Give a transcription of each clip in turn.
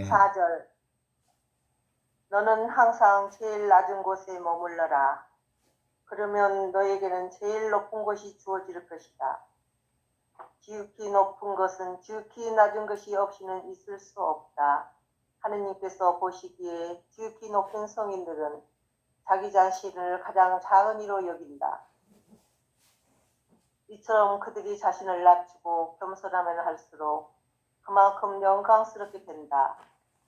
4절. 너는 항상 제일 낮은 곳에 머물러라. 그러면 너에게는 제일 높은 것이 주어질 것이다. 지극히 높은 것은 지극히 낮은 것이 없이는 있을 수 없다. 하느님께서 보시기에 지극히 높은 성인들은 자기 자신을 가장 작은 이로 여긴다. 이처럼 그들이 자신을 낮추고 겸손하면 할수록 그만큼 영광스럽게 된다.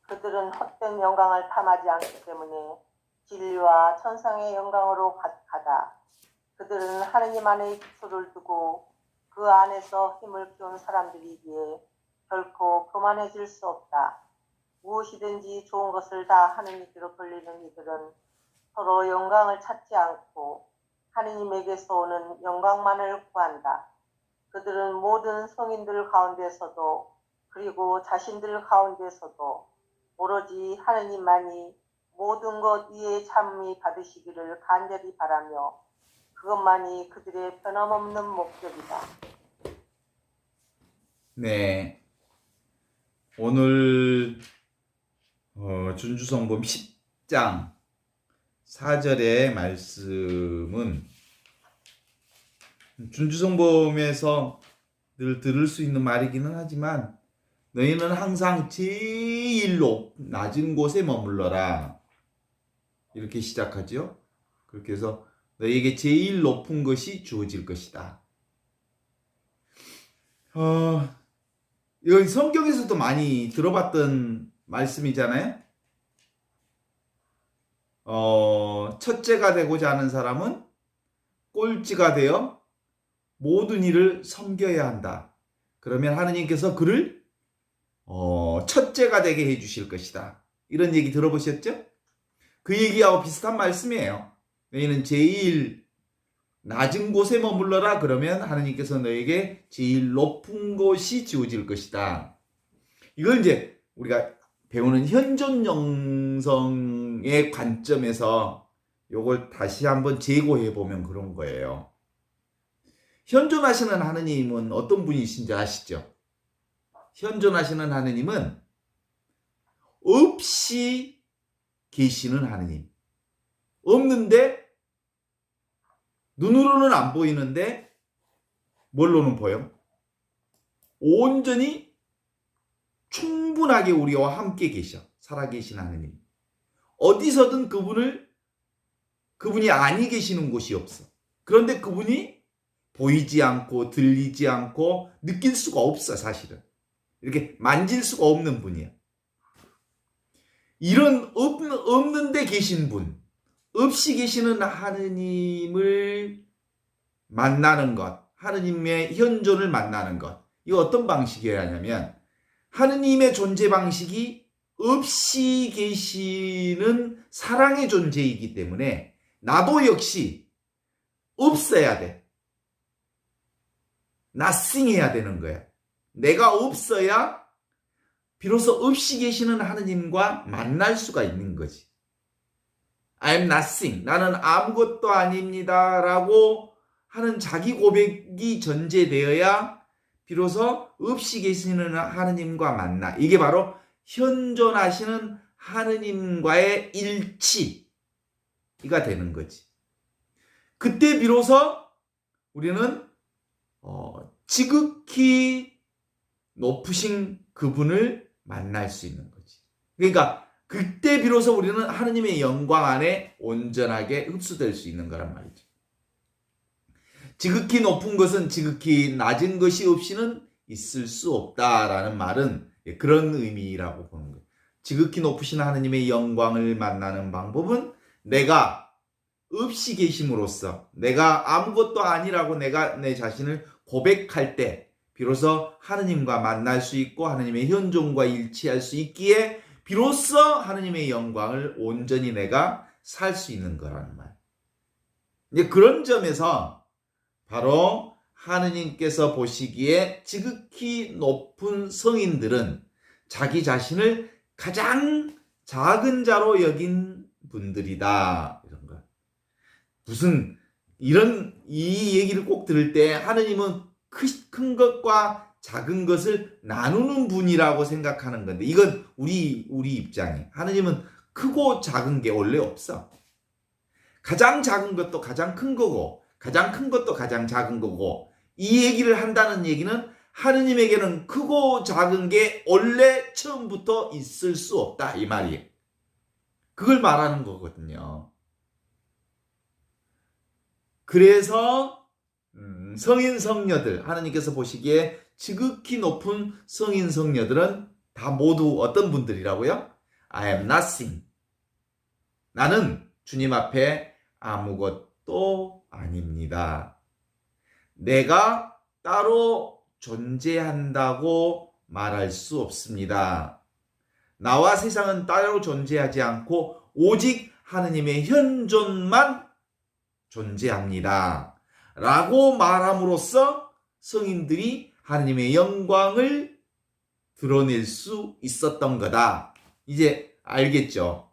그들은 헛된 영광을 탐하지 않기 때문에 진리와 천상의 영광으로 가다. 그들은 하느님 안에 기초를 두고 그 안에서 힘을 키운 사람들이기에 결코 교만해질 수 없다. 무엇이든지 좋은 것을 다 하느님께로 돌리는 이들은 서로 영광을 찾지 않고 하느님에게서 오는 영광만을 구한다. 그들은 모든 성인들 가운데서도 그리고 자신들 가운데서도 오로지 하느님만이 모든 것 위에 찬미 받으시기를 간절히 바라며 그것만이 그들의 변함없는 목적이다. 네, 오늘 준주성범 10장 4절의 말씀은 준주성범에서 늘 들을 수 있는 말이기는 하지만 너희는 항상 제일 낮은 곳에 머물러라 이렇게 시작하죠. 그렇게 해서 너희에게 제일 높은 것이 주어질 것이다. 이건 성경에서도 많이 들어봤던 말씀이잖아요. 첫째가 되고자 하는 사람은 꼴찌가 되어 모든 일을 섬겨야 한다. 그러면 하느님께서 그를 첫째가 되게 해주실 것이다. 이런 얘기 들어보셨죠? 그 얘기하고 비슷한 말씀이에요. 너희는 제일 낮은 곳에 머물러라. 그러면 하느님께서 너에게 제일 높은 곳이 주어질 것이다. 이걸 이제 우리가 배우는 현존 영성의 관점에서 이걸 다시 한번 재고해 보면 그런 거예요. 현존하시는 하느님은 어떤 분이신지 아시죠? 현존하시는 하느님은 없이 계시는 하느님. 없는데 눈으로는 안 보이는데 뭘로는 보여? 온전히 충분하게 우리와 함께 계셔. 살아계신 하느님. 어디서든 그분이 아니 계시는 곳이 없어. 그런데 그분이 보이지 않고 들리지 않고 느낄 수가 없어. 사실은. 이렇게 만질 수가 없는 분이야. 이런 없는데 계신 분, 없이 계시는 하느님을 만나는 것, 하느님의 현존을 만나는 것, 이거 어떤 방식이어야 하냐면 하느님의 존재 방식이 없이 계시는 사랑의 존재이기 때문에 나도 역시 없어야 돼. nothing 해야 되는 거야. 내가 없어야 비로소 없이 계시는 하느님과 만날 수가 있는 거지. I'm nothing. 나는 아무것도 아닙니다. 라고 하는 자기 고백이 전제되어야 비로소 없이 계시는 하느님과 만나. 이게 바로 현존하시는 하느님과의 일치가 되는 거지. 그때 비로소 우리는 지극히 높으신 그분을 만날 수 있는 거지. 그러니까 그때 비로소 우리는 하느님의 영광 안에 온전하게 흡수될 수 있는 거란 말이죠. 지극히 높은 것은 지극히 낮은 것이 없이는 있을 수 없다라는 말은 그런 의미라고 보는 거예요. 지극히 높으신 하느님의 영광을 만나는 방법은 내가 없이 계심으로써 내가 아무것도 아니라고 내가 내 자신을 고백할 때 비로소 하느님과 만날 수 있고 하느님의 현존과 일치할 수 있기에 비로소 하느님의 영광을 온전히 내가 살 수 있는 거라는 말. 이제 그런 점에서 바로 하느님께서 보시기에 지극히 높은 성인들은 자기 자신을 가장 작은 자로 여긴 분들이다. 이런 거. 이 얘기를 꼭 들을 때 하느님은 큰 것과 작은 것을 나누는 분이라고 생각하는 건데 이건 우리 입장에 하느님은 크고 작은 게 원래 없어. 가장 작은 것도 가장 큰 거고 가장 큰 것도 가장 작은 거고 이 얘기를 한다는 얘기는 하느님에게는 크고 작은 게 원래 처음부터 있을 수 없다 이 말이에요. 그걸 말하는 거거든요. 그래서 성인 성녀들 하느님께서 보시기에 지극히 높은 성인 성녀들은 다 모두 어떤 분들이라고요? I am nothing. 나는 주님 앞에 아무것도 아닙니다. 내가 따로 존재한다고 말할 수 없습니다. 나와 세상은 따로 존재하지 않고 오직 하느님의 현존만 존재합니다. 라고 말함으로써 성인들이 하느님의 영광을 드러낼 수 있었던 거다. 이제 알겠죠?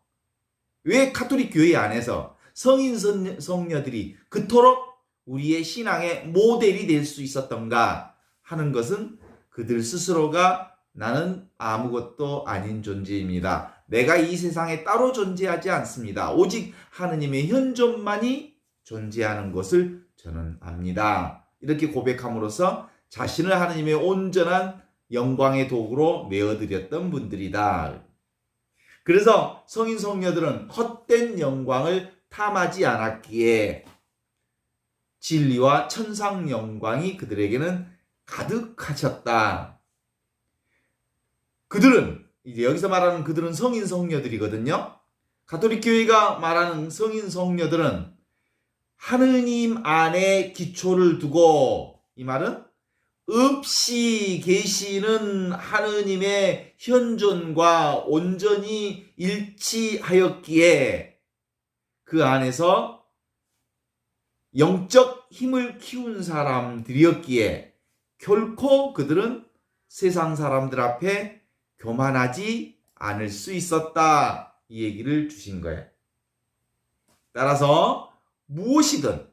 왜 가톨릭 교회 안에서 성인 성녀들이 그토록 우리의 신앙의 모델이 될 수 있었던가 하는 것은 그들 스스로가 나는 아무것도 아닌 존재입니다. 내가 이 세상에 따로 존재하지 않습니다. 오직 하느님의 현존만이 존재하는 것을 저는 압니다. 이렇게 고백함으로써 자신을 하느님의 온전한 영광의 도구로 내어드렸던 분들이다. 그래서 성인 성녀들은 헛된 영광을 탐하지 않았기에 진리와 천상 영광이 그들에게는 가득하셨다. 그들은 이제 여기서 말하는 그들은 성인 성녀들이거든요. 가톨릭 교회가 말하는 성인 성녀들은 하느님 안에 기초를 두고 이 말은 없이 계시는 하느님의 현존과 온전히 일치하였기에 그 안에서 영적 힘을 키운 사람들이었기에 결코 그들은 세상 사람들 앞에 교만하지 않을 수 있었다. 이 얘기를 주신 거예요. 따라서 무엇이든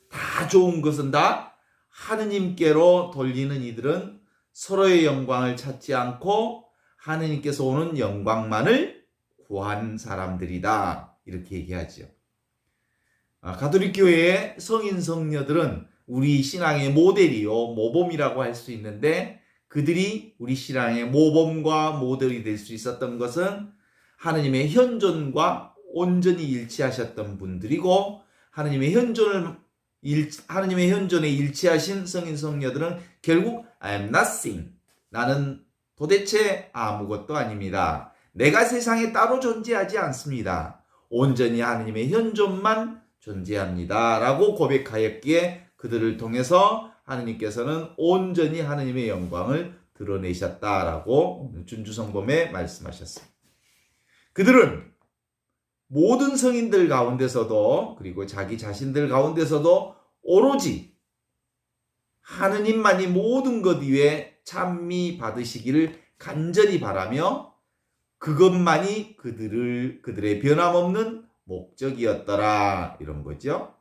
다 좋은 것은 다 하느님께로 돌리는 이들은 서로의 영광을 찾지 않고 하느님께서 오는 영광만을 구한 사람들이다. 이렇게 얘기하죠. 가톨릭 교회의 성인 성녀들은 우리 신앙의 모델이요 모범이라고 할 수 있는데 그들이 우리 신앙의 모범과 모델이 될 수 있었던 것은 하느님의 현존과 온전히 일치하셨던 분들이고 하느님의 현존에 일치하신 성인 성녀들은 결국 I am nothing. 나는 도대체 아무것도 아닙니다. 내가 세상에 따로 존재하지 않습니다. 온전히 하느님의 현존만 존재합니다. 라고 고백하였기에 그들을 통해서 하느님께서는 온전히 하느님의 영광을 드러내셨다라고 준주성범에 말씀하셨습니다. 그들은 모든 성인들 가운데서도 그리고 자기 자신들 가운데서도 오로지 하느님만이 모든 것 위에 찬미 받으시기를 간절히 바라며 그것만이 그들의 변함없는 목적이었더라 이런 거죠.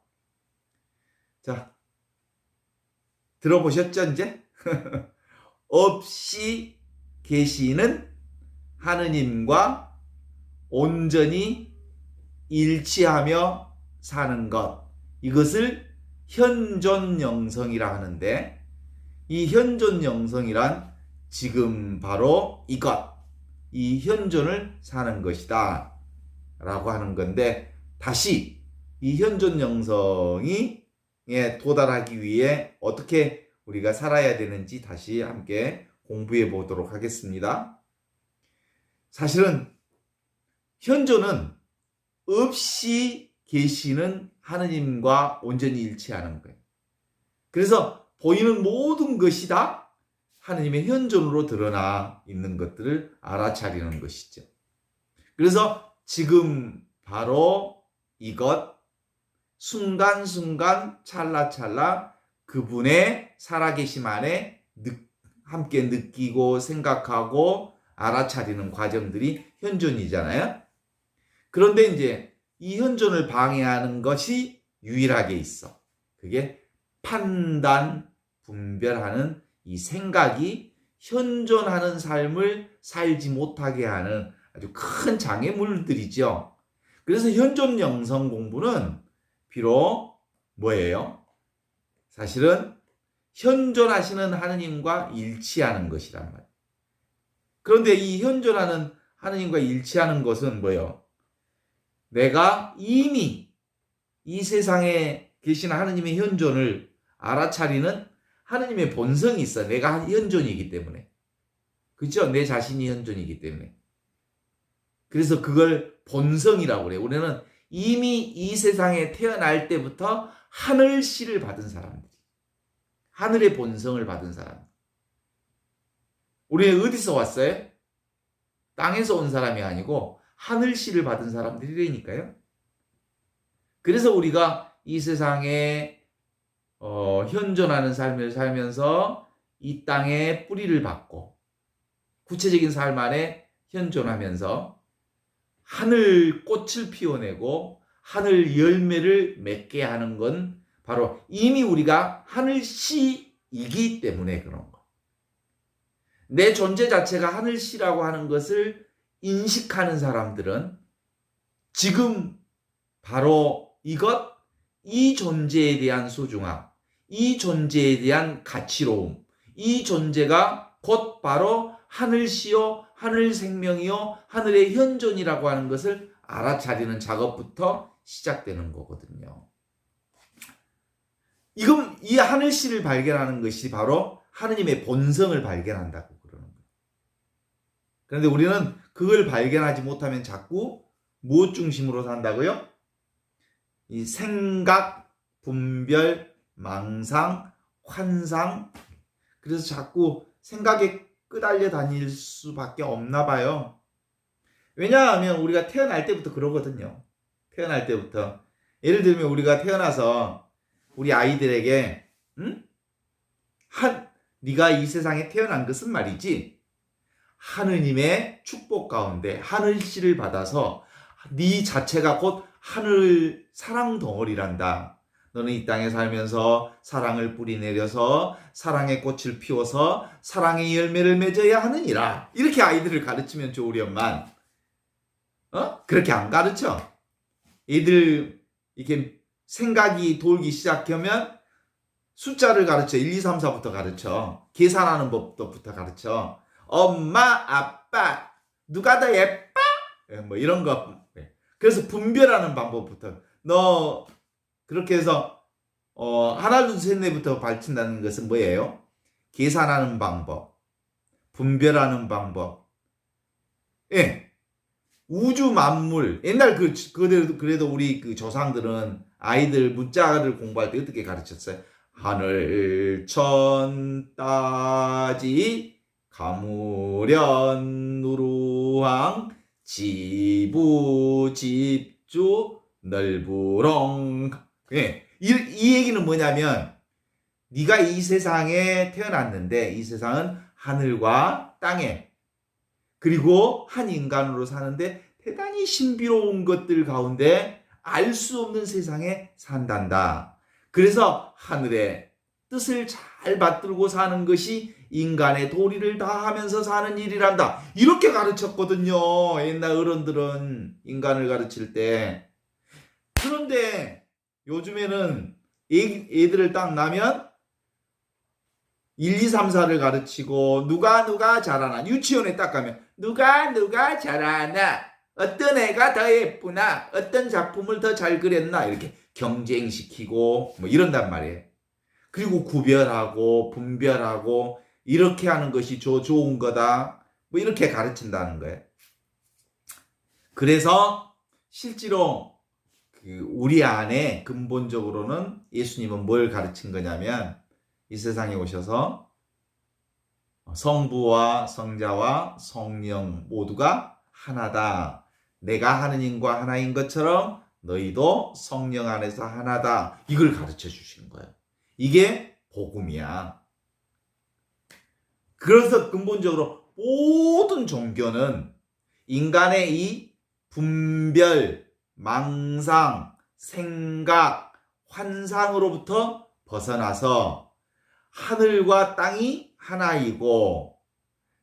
자, 들어보셨죠 이제? 없이 계시는 하느님과 온전히 일치하며 사는 것 이것을 현존영성이라 하는데 이 현존영성이란 지금 바로 이것 이 현존을 사는 것이다 라고 하는 건데 다시 이 현존영성에 도달하기 위해 어떻게 우리가 살아야 되는지 다시 함께 공부해 보도록 하겠습니다. 사실은 현존은 없이 계시는 하느님과 온전히 일치하는 거예요. 그래서 보이는 모든 것이 다 하느님의 현존으로 드러나 있는 것들을 알아차리는 것이죠. 그래서 지금 바로 이것 순간순간 찰나찰나 그분의 살아계심 안에 함께 느끼고 생각하고 알아차리는 과정들이 현존이잖아요. 그런데 이제 이 현존을 방해하는 것이 유일하게 있어. 그게 판단, 분별하는 이 생각이 현존하는 삶을 살지 못하게 하는 아주 큰 장애물들이죠. 그래서 현존 영성 공부는 비록 뭐예요? 사실은 현존하시는 하느님과 일치하는 것이란 말이에요. 그런데 이 현존하는 하느님과 일치하는 것은 뭐예요? 내가 이미 이 세상에 계신 하느님의 현존을 알아차리는 하느님의 본성이 있어. 내가 현존이기 때문에. 그렇죠? 내 자신이 현존이기 때문에. 그래서 그걸 본성이라고 그래요. 우리는 이미 이 세상에 태어날 때부터 하늘씨를 받은 사람들. 하늘의 본성을 받은 사람. 우리는 어디서 왔어요? 땅에서 온 사람이 아니고 하늘씨를 받은 사람들이라니까요. 그래서 우리가 이 세상에 현존하는 삶을 살면서 이 땅에 뿌리를 받고 구체적인 삶 안에 현존하면서 하늘 꽃을 피워내고 하늘 열매를 맺게 하는 건 바로 이미 우리가 하늘씨이기 때문에 그런 거. 내 존재 자체가 하늘씨라고 하는 것을 인식하는 사람들은 지금 바로 이 존재에 대한 소중함, 이 존재에 대한 가치로움, 이 존재가 곧 바로 하늘씨요, 하늘 생명이요, 하늘의 현존이라고 하는 것을 알아차리는 작업부터 시작되는 거거든요. 이건 이 하늘씨를 발견하는 것이 바로 하느님의 본성을 발견한다고 그러는 거예요. 그런데 우리는 그걸 발견하지 못하면 자꾸 무엇 중심으로 산다고요? 이 생각, 분별, 망상, 환상. 그래서 자꾸 생각에 끄달려 다닐 수밖에 없나 봐요. 왜냐하면 우리가 태어날 때부터 그러거든요. 태어날 때부터. 예를 들면 우리가 태어나서 우리 아이들에게 네가 이 세상에 태어난 것은 말이지 하느님의 축복 가운데 하늘씨를 받아서 네 자체가 곧 하늘 사랑 덩어리란다. 너는 이 땅에 살면서 사랑을 뿌리내려서 사랑의 꽃을 피워서 사랑의 열매를 맺어야 하느니라. 이렇게 아이들을 가르치면 좋으련만 그렇게 안 가르쳐. 애들 이렇게 생각이 돌기 시작하면 숫자를 가르쳐. 1, 2, 3, 4부터 가르쳐. 계산하는 법부터 가르쳐. 엄마, 아빠, 누가 더 예뻐? 뭐 이런 거. 그래서 분별하는 방법부터. 너 그렇게 해서 하나, 둘, 셋, 넷부터 가르친다는 것은 뭐예요? 계산하는 방법, 분별하는 방법. 예. 우주 만물. 옛날 그래도 우리 그 조상들은 아이들 문자를 공부할 때 어떻게 가르쳤어요? 하늘 천 따지 가무련 누루항 지부 집주 넓으렁. 예. 이 얘기는 뭐냐면 네가 이 세상에 태어났는데 이 세상은 하늘과 땅에 그리고 한 인간으로 사는데 대단히 신비로운 것들 가운데 알 수 없는 세상에 산단다. 그래서 하늘의 뜻을 잘 받들고 사는 것이 인간의 도리를 다하면서 사는 일이란다. 이렇게 가르쳤거든요. 옛날 어른들은 인간을 가르칠 때. 그런데 요즘에는 애들을 딱 나면 1, 2, 3, 4를 가르치고 누가 잘하나. 유치원에 딱 가면 누가 잘하나. 어떤 애가 더 예쁘나. 어떤 작품을 더 잘 그렸나. 이렇게 경쟁시키고 뭐 이런단 말이에요. 그리고 구별하고 분별하고 이렇게 하는 것이 좋은 거다. 뭐 이렇게 가르친다는 거예요. 그래서 실제로 우리 안에 근본적으로는 예수님은 뭘 가르친 거냐면 이 세상에 오셔서 성부와 성자와 성령 모두가 하나다. 내가 하느님과 하나인 것처럼 너희도 성령 안에서 하나다. 이걸 가르쳐 주시는 거예요. 이게 복음이야. 그래서 근본적으로 모든 종교는 인간의 이 분별, 망상, 생각, 환상으로부터 벗어나서 하늘과 땅이 하나이고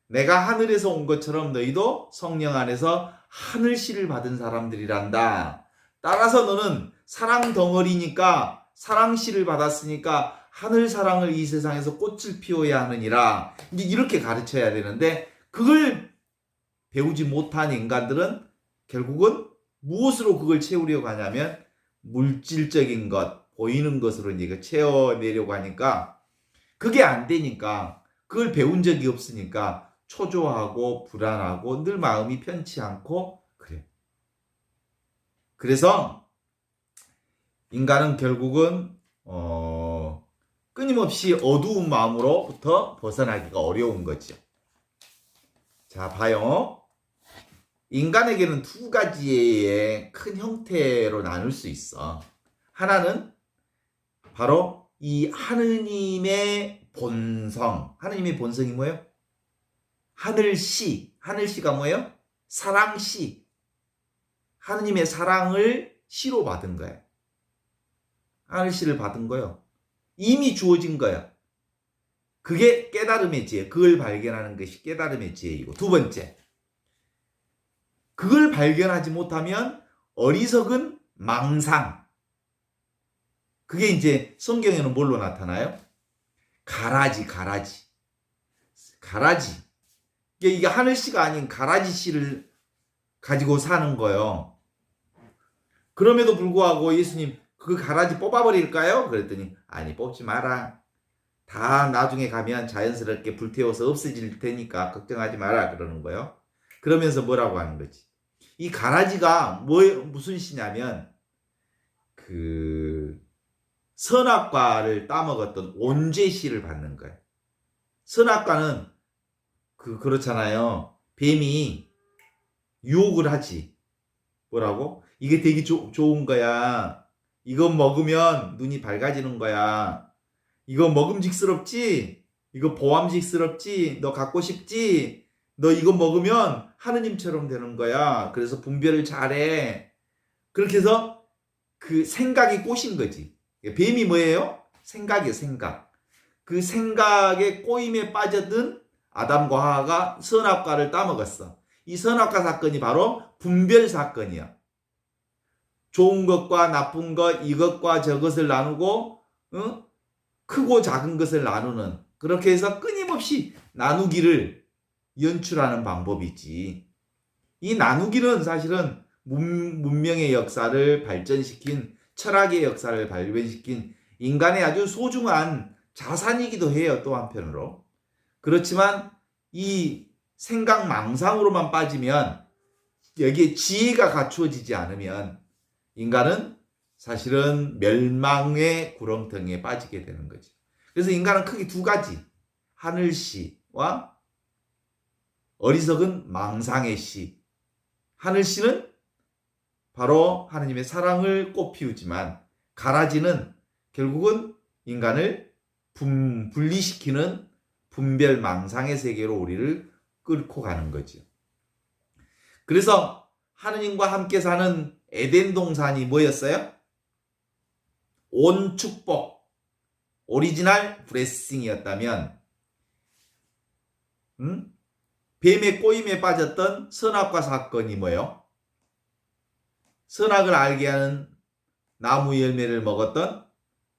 내가 하늘에서 온 것처럼 너희도 성령 안에서 하늘씨를 받은 사람들이란다. 따라서 너는 사랑 덩어리니까 사랑씨를 받았으니까 하늘 사랑을 이 세상에서 꽃을 피워야 하느니라. 이제 이렇게 가르쳐야 되는데 그걸 배우지 못한 인간들은 결국은 무엇으로 그걸 채우려고 하냐면 물질적인 것, 보이는 것으로 이제 채워내려고 하니까 그게 안 되니까 그걸 배운 적이 없으니까 초조하고 불안하고 늘 마음이 편치 않고 그래. 그래서 인간은 결국은 끊임없이 어두운 마음으로부터 벗어나기가 어려운 거죠. 자, 봐요. 인간에게는 두 가지의 큰 형태로 나눌 수 있어. 하나는 바로 이 하느님의 본성. 하느님의 본성이 뭐예요? 하늘씨. 하늘씨가 뭐예요? 사랑씨. 하느님의 사랑을 씨로 받은 거예요. 하늘씨를 받은 거예요. 이미 주어진 거예요. 그게 깨달음의 지혜. 그걸 발견하는 것이 깨달음의 지혜이고. 두 번째. 그걸 발견하지 못하면 어리석은 망상. 그게 이제 성경에는 뭘로 나타나요? 가라지. 이게 하늘씨가 아닌 가라지씨를 가지고 사는 거예요. 그럼에도 불구하고 예수님 그 가라지 뽑아버릴까요? 그랬더니 아니 뽑지 마라. 다 나중에 가면 자연스럽게 불태워서 없어질 테니까 걱정하지 마라 그러는 거예요. 그러면서 뭐라고 하는 거지? 이 가라지가 무슨 씨냐면 그 선악과를 따먹었던 온죄 씨를 받는 거예요. 선악과는 그렇잖아요. 뱀이 유혹을 하지. 뭐라고? 이게 되게 좋은 거야. 이거 먹으면 눈이 밝아지는 거야. 이거 먹음직스럽지? 이거 보암직스럽지? 너 갖고 싶지? 너 이거 먹으면 하느님처럼 되는 거야. 그래서 분별을 잘해. 그렇게 해서 그 생각이 꼬신 거지. 뱀이 뭐예요? 생각이에요, 생각. 그 생각의 꼬임에 빠져든 아담과 하와가 선악과를 따먹었어. 이 선악과 사건이 바로 분별 사건이야. 좋은 것과 나쁜 것, 이것과 저것을 나누고 크고 작은 것을 나누는, 그렇게 해서 끊임없이 나누기를 연출하는 방법이지. 이 나누기는 사실은 문명의 역사를 발전시킨, 철학의 역사를 발전시킨 인간의 아주 소중한 자산이기도 해요. 또 한편으로. 그렇지만 이 생각 망상으로만 빠지면, 여기에 지혜가 갖추어지지 않으면 인간은 사실은 멸망의 구렁텅이에 빠지게 되는 거죠. 그래서 인간은 크게 두 가지, 하늘씨와 어리석은 망상의 씨. 하늘씨는 바로 하느님의 사랑을 꽃피우지만 가라지는 결국은 인간을 분리시키는 분별 망상의 세계로 우리를 끌고 가는 거죠. 그래서 하느님과 함께 사는 에덴 동산이 뭐였어요? 온 축복, 오리지널 블레싱이었다면 뱀의 꼬임에 빠졌던 선악과 사건이 뭐예요? 선악을 알게 하는 나무 열매를 먹었던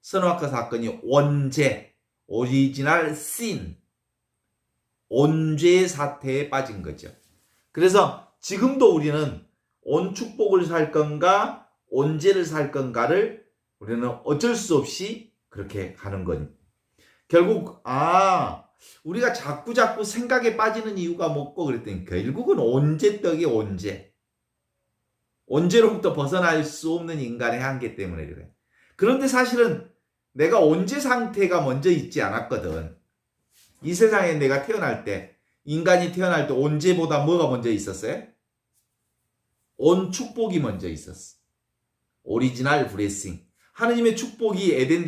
선악과 사건이 원죄, 오리지널 신, 온죄의 사태에 빠진 거죠. 그래서 지금도 우리는 온 축복을 살 건가 온죄를 살 건가를 우리는 어쩔 수 없이 그렇게 가는 거니. 결국 우리가 자꾸 생각에 빠지는 이유가 뭐고 그랬더니 결국은 온죄떡이 온죄. 온죄로부터 벗어날 수 없는 인간의 한계 때문에 그래. 그런데 사실은 내가 온죄 상태가 먼저 있지 않았거든. 이 세상에 내가 태어날 때, 인간이 태어날 때 온죄보다 뭐가 먼저 있었어요? 온 축복이 먼저 있었어. 오리지널 블레싱. 하느님의 축복이 에덴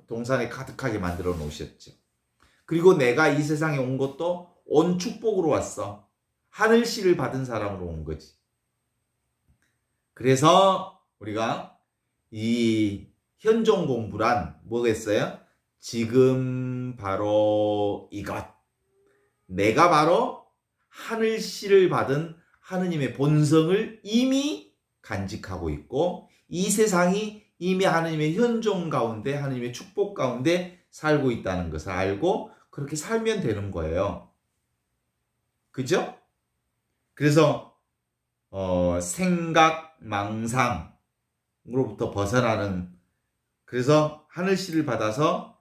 동산에 가득하게 만들어 놓으셨죠. 그리고 내가 이 세상에 온 것도 온 축복으로 왔어. 하늘씨를 받은 사람으로 온 거지. 그래서 우리가 이 현종 공부란 뭐겠어요? 지금 바로 이것. 내가 바로 하늘씨를 받은 하느님의 본성을 이미 간직하고 있고 이 세상이 이미 하느님의 현존 가운데 하느님의 축복 가운데 살고 있다는 것을 알고 그렇게 살면 되는 거예요. 그죠? 그래서 생각, 망상으로부터 벗어나는 그래서 하늘씨를 받아서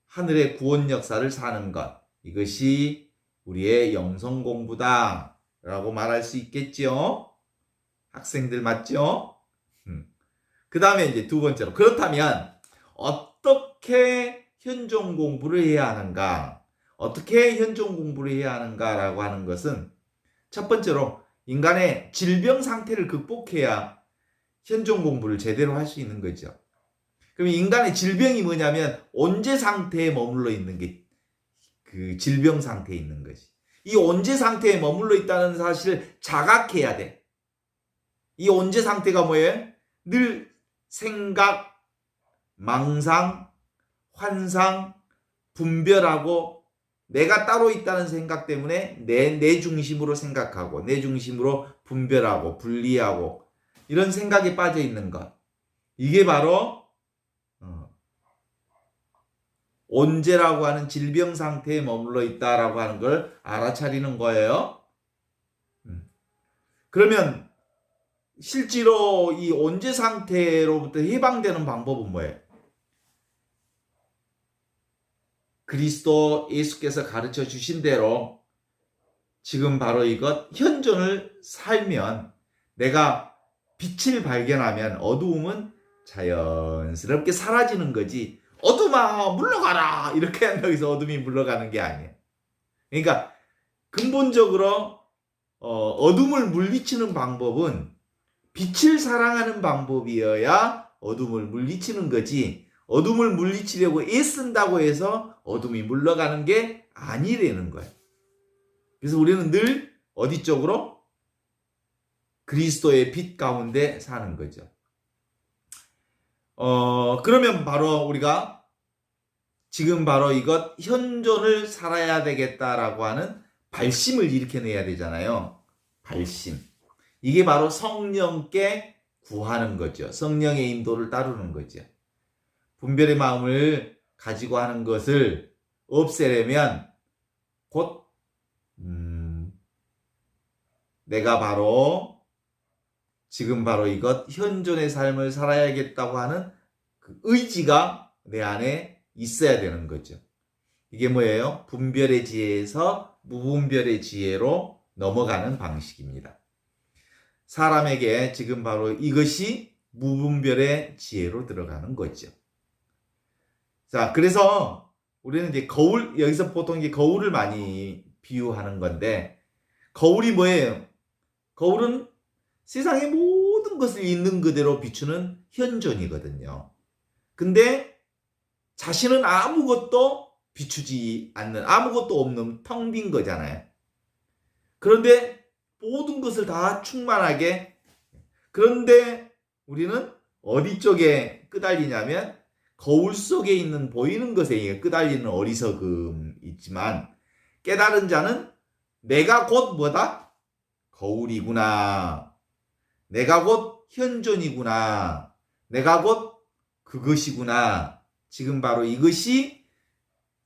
하늘의 구원 역사를 사는 것 이것이 우리의 영성 공부다 라고 말할 수 있겠지요. 학생들 맞죠? 그 다음에 이제 두 번째로 그렇다면 어떻게 현존 공부를 해야 하는가? 어떻게 현존 공부를 해야 하는가라고 하는 것은 첫 번째로 인간의 질병 상태를 극복해야 현존 공부를 제대로 할 수 있는 거죠. 그럼 인간의 질병이 뭐냐면 온죄 상태에 머물러 있는 게 그 질병 상태에 있는 거지. 이 온죄 상태에 머물러 있다는 사실을 자각해야 돼. 이 온죄 상태가 뭐예요? 늘 생각, 망상, 환상, 분별하고 내가 따로 있다는 생각 때문에 내 중심으로 생각하고 내 중심으로 분별하고 분리하고 이런 생각에 빠져 있는 것. 이게 바로 온죄라고 하는 질병 상태에 머물러 있다라고 하는 걸 알아차리는 거예요. 그러면 실제로 이 온죄 상태로부터 해방되는 방법은 뭐예요? 그리스도 예수께서 가르쳐 주신 대로 지금 바로 이것 현존을 살면 내가 빛을 발견하면 어두움은 자연스럽게 사라지는 거지. 어둠아 물러가라 이렇게 한다고 해서 어둠이 물러가는 게 아니에요. 그러니까 근본적으로 어둠을 물리치는 방법은 빛을 사랑하는 방법이어야 어둠을 물리치는 거지 어둠을 물리치려고 애쓴다고 해서 어둠이 물러가는 게 아니라는 거예요. 그래서 우리는 늘 어디 쪽으로? 그리스도의 빛 가운데 사는 거죠. 그러면 바로 우리가 지금 바로 이것 현존을 살아야 되겠다라고 하는 발심을 일으켜내야 되잖아요. 발심. 이게 바로 성령께 구하는 거죠. 성령의 인도를 따르는 거죠. 분별의 마음을 가지고 하는 것을 없애려면 곧 내가 바로 지금 바로 이것 현존의 삶을 살아야겠다고 하는 그 의지가 내 안에 있어야 되는 거죠. 이게 뭐예요? 분별의 지혜에서 무분별의 지혜로 넘어가는 방식입니다. 사람에게 지금 바로 이것이 무분별의 지혜로 들어가는 거죠. 자, 그래서 우리는 이제 거울, 여기서 보통 이제 거울을 많이 비유하는 건데, 거울이 뭐예요? 거울은 세상의 모든 것을 있는 그대로 비추는 현존이거든요. 근데 자신은 아무것도 비추지 않는, 아무것도 없는 텅 빈 거잖아요. 그런데 모든 것을 다 충만하게, 그런데 우리는 어디 쪽에 끄달리냐면 거울 속에 있는 보이는 것에 끄달리는 어리석음이 있지만 깨달은 자는 내가 곧 뭐다? 거울이구나. 내가 곧 현존이구나. 내가 곧 그것이구나. 지금 바로 이것이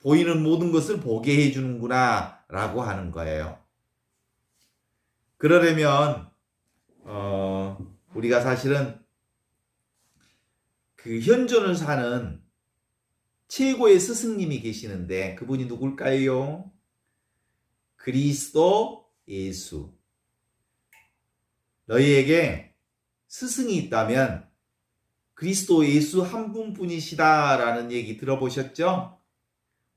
보이는 모든 것을 보게 해주는구나 라고 하는 거예요. 그러려면 우리가 사실은 그 현존을 사는 최고의 스승님이 계시는데 그분이 누굴까요? 그리스도 예수. 너희에게 스승이 있다면 그리스도 예수 한 분뿐이시다라는 얘기 들어보셨죠?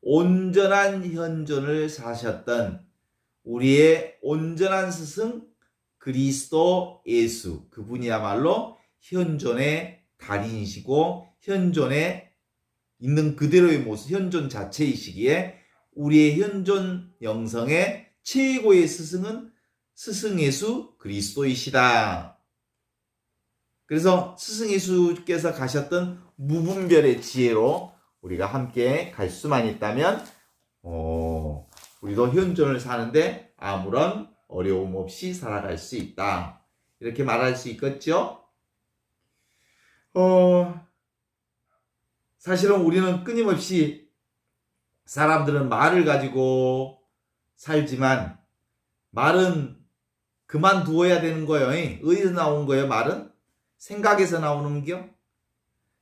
온전한 현존을 사셨던 우리의 온전한 스승 그리스도 예수, 그분이야말로 현존의 달인이시고 현존에 있는 그대로의 모습, 현존 자체이시기에 우리의 현존 영성의 최고의 스승은 스승 예수 그리스도이시다. 그래서 스승 예수께서 가셨던 무분별의 지혜로 우리가 함께 갈 수만 있다면 우리도 현존을 사는데 아무런 어려움 없이 살아갈 수 있다. 이렇게 말할 수 있겠죠? 사실은 우리는 끊임없이 사람들은 말을 가지고 살지만 말은 그만두어야 되는 거예요. 어디서 나온 거예요, 말은? 생각에서 나오는 겨?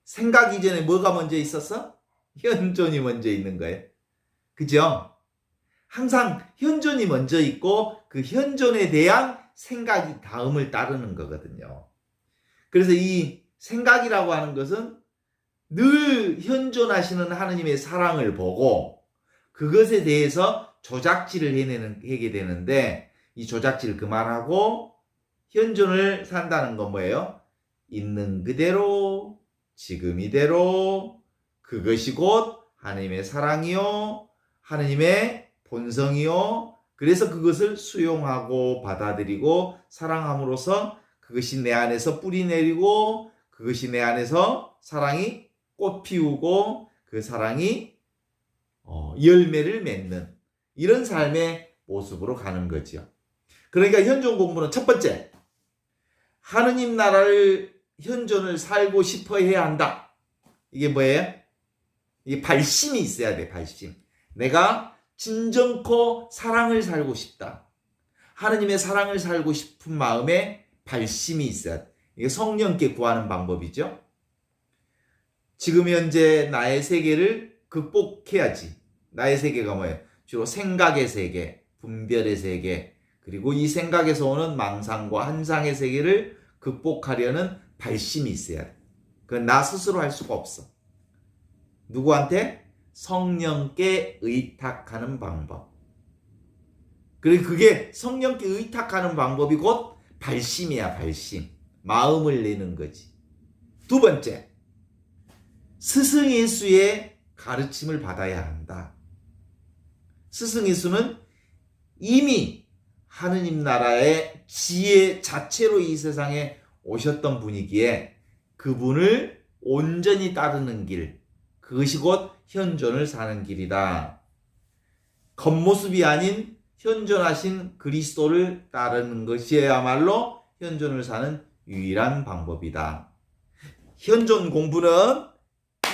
생각 이전에 뭐가 먼저 있었어? 현존이 먼저 있는 거예요. 그죠? 항상 현존이 먼저 있고 그 현존에 대한 생각이 다음을 따르는 거거든요. 그래서 이 생각이라고 하는 것은 늘 현존하시는 하느님의 사랑을 보고 그것에 대해서 조작질을 하게 되는데 이 조작질 그만하고 현존을 산다는 건 뭐예요? 있는 그대로 지금 이대로 그것이 곧 하느님의 사랑이요 하느님의 본성이요 그래서 그것을 수용하고 받아들이고 사랑함으로써 그것이 내 안에서 뿌리 내리고 그것이 내 안에서 사랑이 꽃 피우고 그 사랑이 열매를 맺는 이런 삶의 모습으로 가는 거죠. 그러니까 현존 공부는 첫 번째, 하느님 나라를 현존을 살고 싶어 해야 한다. 이게 뭐예요? 이게 발심이 있어야 돼, 발심. 내가 진정코 사랑을 살고 싶다. 하느님의 사랑을 살고 싶은 마음에 발심이 있어야 돼. 이게 성령께 구하는 방법이죠. 지금 현재 나의 세계를 극복해야지. 나의 세계가 뭐예요? 주로 생각의 세계, 분별의 세계, 그리고 이 생각에서 오는 망상과 환상의 세계를 극복하려는 발심이 있어야 돼. 그건 나 스스로 할 수가 없어. 누구한테? 성령께 의탁하는 방법. 그리고 그게 성령께 의탁하는 방법이 곧 발심이야, 발심. 마음을 내는 거지. 두 번째, 스승 예수의 가르침을 받아야 한다. 스승 예수는 이미 하느님 나라의 지혜 자체로 이 세상에 오셨던 분이기에 그분을 온전히 따르는 길, 그것이 곧 현존을 사는 길이다. 겉모습이 아닌 현존하신 그리스도를 따르는 것이야말로 현존을 사는 유일한 방법이다. 현존 공부는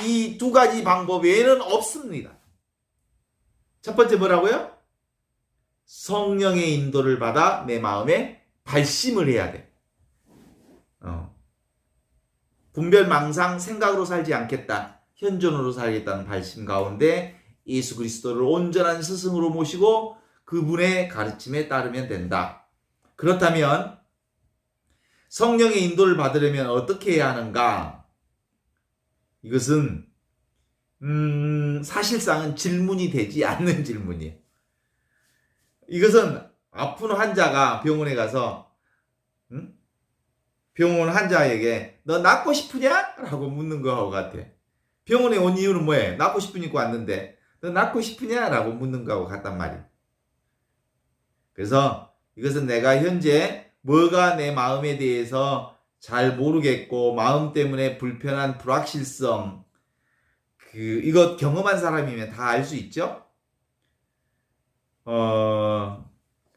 이 두 가지 방법 외에는 없습니다. 첫 번째 뭐라고요? 성령의 인도를 받아 내 마음에 발심을 해야 돼. 분별 망상 생각으로 살지 않겠다. 현존으로 살겠다는 발심 가운데 예수 그리스도를 온전한 스승으로 모시고 그분의 가르침에 따르면 된다. 그렇다면 성령의 인도를 받으려면 어떻게 해야 하는가? 이것은 사실상은 질문이 되지 않는 질문이에요. 이것은 아픈 환자가 병원에 가서 병원 환자에게 너 낫고 싶으냐? 라고 묻는 거하고 같아. 병원에 온 이유는 뭐예요? 낫고 싶으니까 왔는데 너 낫고 싶으냐? 라고 묻는 거하고 같단 말이에요. 그래서 이것은 내가 현재 뭐가 내 마음에 대해서 잘 모르겠고 마음 때문에 불편한 불확실성 이것 경험한 사람이면 다 알 수 있죠?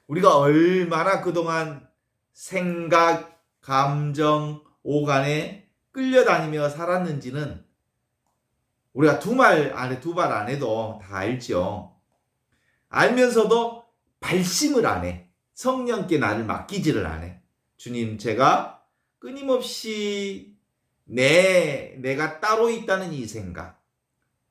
우리가 얼마나 그동안 생각, 감정, 오간에 끌려다니며 살았는지는 우리가 두 발 안 해도 다 알죠. 알면서도 발심을 안 해. 성령께 나를 맡기지를 안 해. 주님, 제가 끊임없이 내가 따로 있다는 이 생각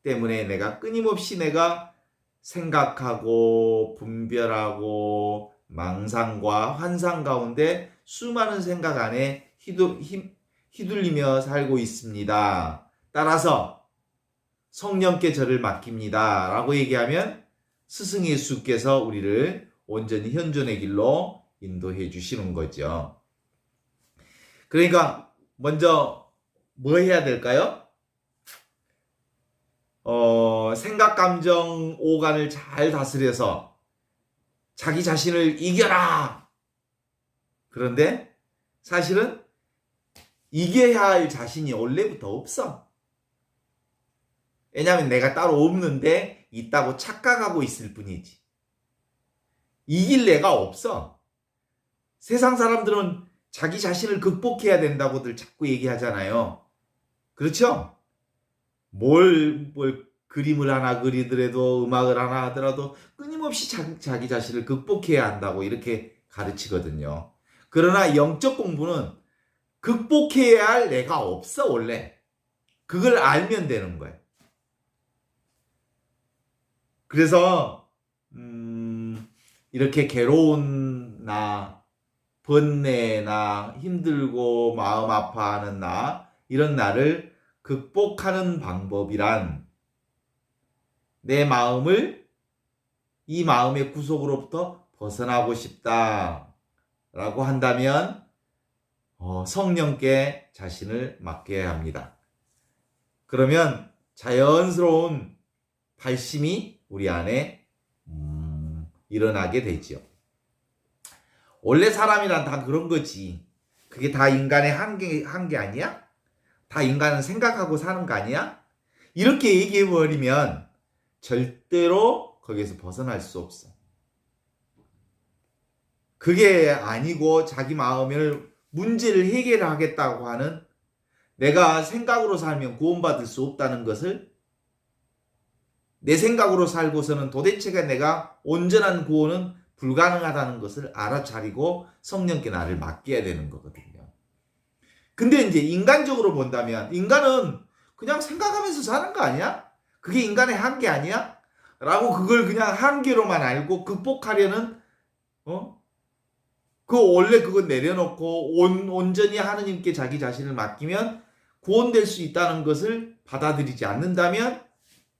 때문에 내가 끊임없이 내가 생각하고 분별하고 망상과 환상 가운데 수많은 생각 안에 휘둘리며 살고 있습니다. 따라서 성령께 저를 맡깁니다. 라고 얘기하면 스승 예수께서 우리를 온전히 현존의 길로 인도해 주시는 거죠. 그러니까 먼저 뭐 해야 될까요? 생각, 감정, 오간을 잘 다스려서 자기 자신을 이겨라. 그런데 사실은 이겨야 할 자신이 원래부터 없어. 왜냐하면 내가 따로 없는데 있다고 착각하고 있을 뿐이지. 이길 애가 없어. 세상 사람들은 자기 자신을 극복해야 된다고들 자꾸 얘기하잖아요. 그렇죠? 뭘 그림을 하나 그리더라도 음악을 하나 하더라도 끊임없이 자기 자신을 극복해야 한다고 이렇게 가르치거든요. 그러나 영적 공부는 극복해야 할 내가 없어 원래. 그걸 알면 되는 거예요. 그래서 이렇게 괴로운 나, 번뇌 나, 힘들고 마음 아파하는 나, 이런 나를 극복하는 방법이란 내 마음을 이 마음의 구속으로부터 벗어나고 싶다라고 한다면 성령께 자신을 맡겨야 합니다. 그러면 자연스러운 발심이 우리 안에 일어나게 되지요. 원래 사람이란 다 그런 거지. 그게 다 인간의 한계 아니야? 다 인간은 생각하고 사는 거 아니야? 이렇게 얘기해버리면 절대로 거기에서 벗어날 수 없어. 그게 아니고 자기 마음을 문제를 해결하겠다고 하는 내가 생각으로 살면 구원받을 수 없다는 것을 내 생각으로 살고서는 도대체가 내가 온전한 구원은 불가능하다는 것을 알아차리고 성령께 나를 맡겨야 되는 거거든요. 근데 이제 인간적으로 본다면 인간은 그냥 생각하면서 사는 거 아니야? 그게 인간의 한계 아니야? 라고 그걸 그냥 한계로만 알고 극복하려는 원래 그거 내려놓고 온전히 하느님께 자기 자신을 맡기면 구원될 수 있다는 것을 받아들이지 않는다면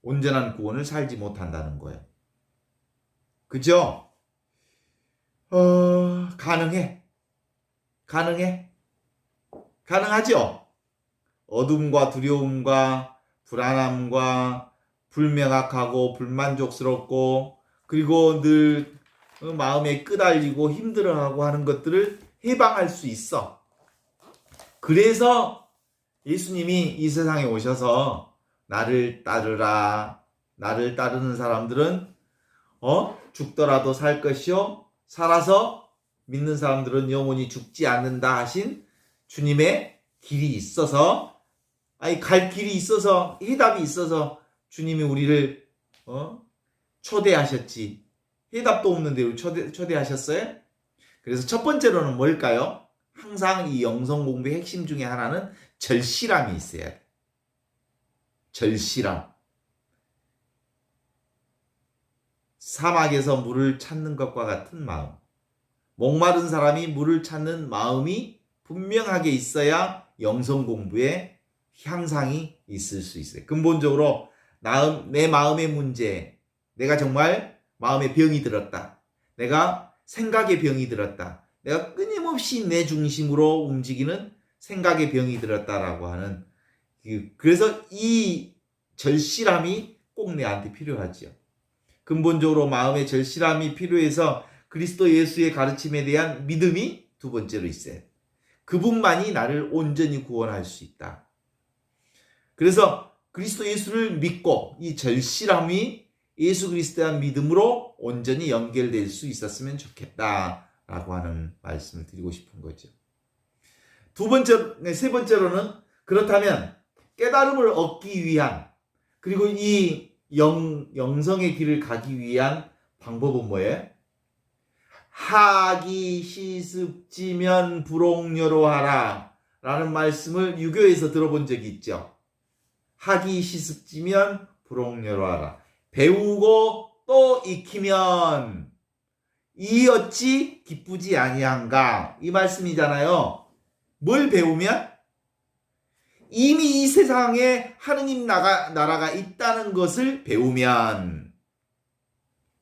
온전한 구원을 살지 못한다는 거예요. 그죠? 가능해. 가능하죠? 어둠과 두려움과 불안함과 불명확하고 불만족스럽고 그리고 늘 마음에 끄달리고 힘들어하고 하는 것들을 해방할 수 있어. 그래서 예수님이 이 세상에 오셔서 나를 따르라. 나를 따르는 사람들은 죽더라도 살 것이요 살아서 믿는 사람들은 영원히 죽지 않는다 하신 주님의 길이 있어서 갈 길이 있어서 해답이 있어서 주님이 우리를 초대하셨지. 해답도 없는데 우리 초대하셨어요? 그래서 첫 번째로는 뭘까요? 항상 이 영성 공부의 핵심 중에 하나는 절실함이 있어야 돼. 절실함. 사막에서 물을 찾는 것과 같은 마음. 목마른 사람이 물을 찾는 마음이 분명하게 있어야 영성 공부에 향상이 있을 수 있어요. 근본적으로 내 마음의 문제, 내가 정말 마음에 병이 들었다. 내가 생각에 병이 들었다. 내가 끊임없이 내 중심으로 움직이는 생각에 병이 들었다라고 하는 그래서 이 절실함이 꼭 내한테 필요하지요. 근본적으로 마음의 절실함이 필요해서 그리스도 예수의 가르침에 대한 믿음이 두 번째로 있어요. 그분만이 나를 온전히 구원할 수 있다. 그래서 그리스도 예수를 믿고 이 절실함이 예수 그리스도에 대한 믿음으로 온전히 연결될 수 있었으면 좋겠다라고 하는 말씀을 드리고 싶은 거죠. 세 번째로는 그렇다면 깨달음을 얻기 위한 그리고 이 영성의 길을 가기 위한 방법은 뭐예요? 하기 시습지면 불옥녀로 하라 라는 말씀을 유교에서 들어본 적이 있죠. 하기 시습지면 불옥녀로 하라. 배우고 또 익히면 이 어찌 기쁘지 아니한가 이 말씀이잖아요. 뭘 배우면? 이미 이 세상에 하느님 나라가 있다는 것을 배우면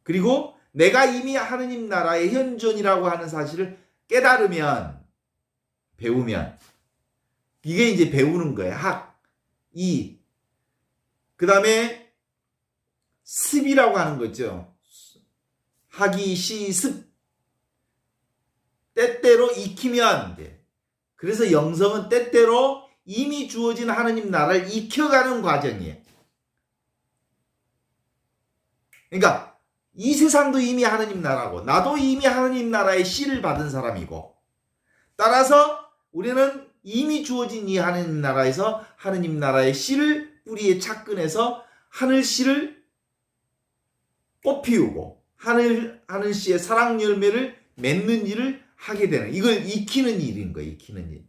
그리고 내가 이미 하느님 나라의 현존이라고 하는 사실을 깨달으면 배우면 이게 이제 배우는 거예요. 그 다음에 습이라고 하는 거죠. 하기 시습 때때로 익히면 돼. 그래서 영성은 때때로 이미 주어진 하느님 나라를 익혀가는 과정이에요. 그러니까 이 세상도 이미 하느님 나라고 나도 이미 하느님 나라의 씨를 받은 사람이고 따라서 우리는 이미 주어진 이 하느님 나라에서 하느님 나라의 씨를 뿌리에 착근해서 하늘 씨를 꽃피우고 하늘 씨의 사랑 열매를 맺는 일을 하게 되는 이걸 익히는 일인 거예요. 익히는 일.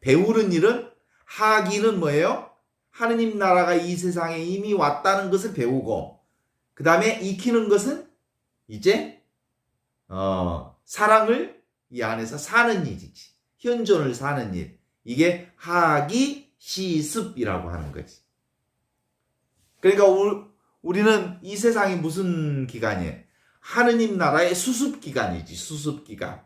배우는 일은 하기는 뭐예요? 하느님 나라가 이 세상에 이미 왔다는 것을 배우고 그 다음에 익히는 것은 이제 사랑을 이 안에서 사는 일이지. 현존을 사는 일. 이게 하기 시습이라고 하는 거지. 그러니까 우리는 이 세상이 무슨 기간이에요? 하느님 나라의 수습 기간이지. 수습 기간.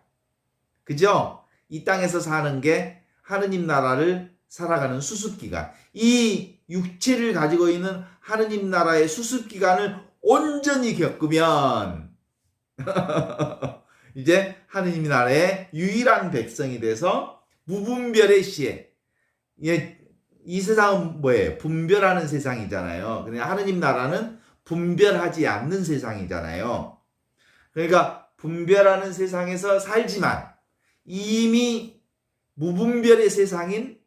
그죠? 이 땅에서 사는 게 하느님 나라를 살아가는 수습 기간. 이 육체를 가지고 있는 하느님 나라의 수습 기간을 온전히 겪으면 이제 하느님 나라의 유일한 백성이 돼서 무분별의 시에 이 세상은 뭐예요? 분별하는 세상이잖아요. 그러니까 하느님 나라는 분별하지 않는 세상이잖아요. 그러니까 분별하는 세상에서 살지만 이미 무분별의 세상인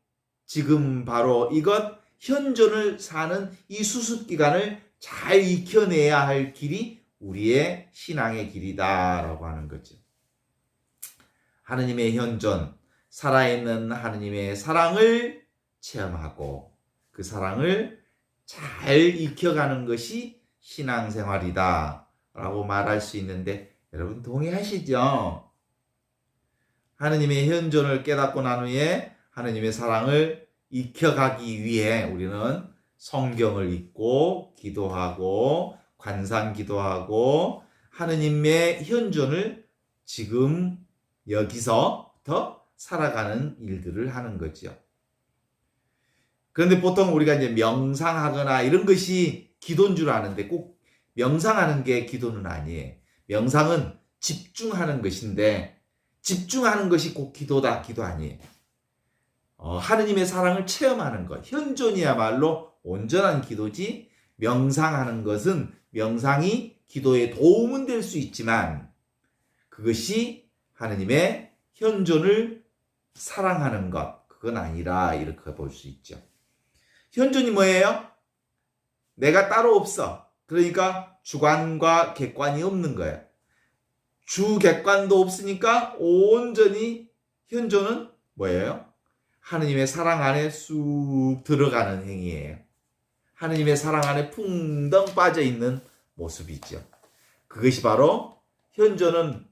지금 바로 이것 현존을 사는 이 수습기간을 잘 익혀내야 할 길이 우리의 신앙의 길이다라고 하는 거죠. 하느님의 현존, 살아있는 하느님의 사랑을 체험하고 그 사랑을 잘 익혀가는 것이 신앙생활이다 라고 말할 수 있는데 여러분 동의하시죠? 하느님의 현존을 깨닫고 난 후에 하느님의 사랑을 익혀가기 위해 우리는 성경을 읽고 기도하고 관상 기도하고 하느님의 현존을 지금 여기서부터 살아가는 일들을 하는 거죠. 그런데 보통 우리가 이제 명상하거나 이런 것이 기도인 줄 아는데 꼭 명상하는 게 기도는 아니에요. 명상은 집중하는 것인데 집중하는 것이 꼭 기도다, 기도 아니에요. 하느님의 사랑을 체험하는 것, 현존이야말로 온전한 기도지 명상하는 것은 명상이 기도에 도움은 될 수 있지만 그것이 하느님의 현존을 사랑하는 것, 그건 아니라 이렇게 볼 수 있죠. 현존이 뭐예요? 내가 따로 없어. 그러니까 주관과 객관이 없는 거예요. 주객관도 없으니까 온전히 현존은 뭐예요? 하느님의 사랑 안에 쑥 들어가는 행위예요. 하느님의 사랑 안에 풍덩 빠져있는 모습이죠. 그것이 바로 현존은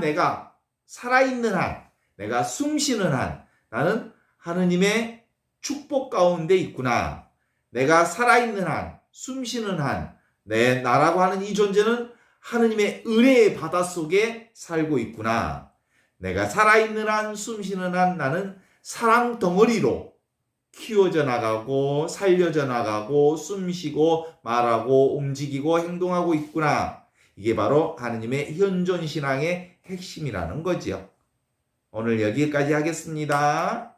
내가 살아있는 한, 내가 숨쉬는 한 나는 하느님의 축복 가운데 있구나. 내가 살아있는 한, 숨쉬는 한 나라고 하는 이 존재는 하느님의 은혜의 바다 속에 살고 있구나. 내가 살아있는 한, 숨쉬는 한 나는 사랑 덩어리로 키워져 나가고 살려져 나가고 숨쉬고 말하고 움직이고 행동하고 있구나. 이게 바로 하느님의 현존신앙의 핵심이라는 거지요. 오늘 여기까지 하겠습니다.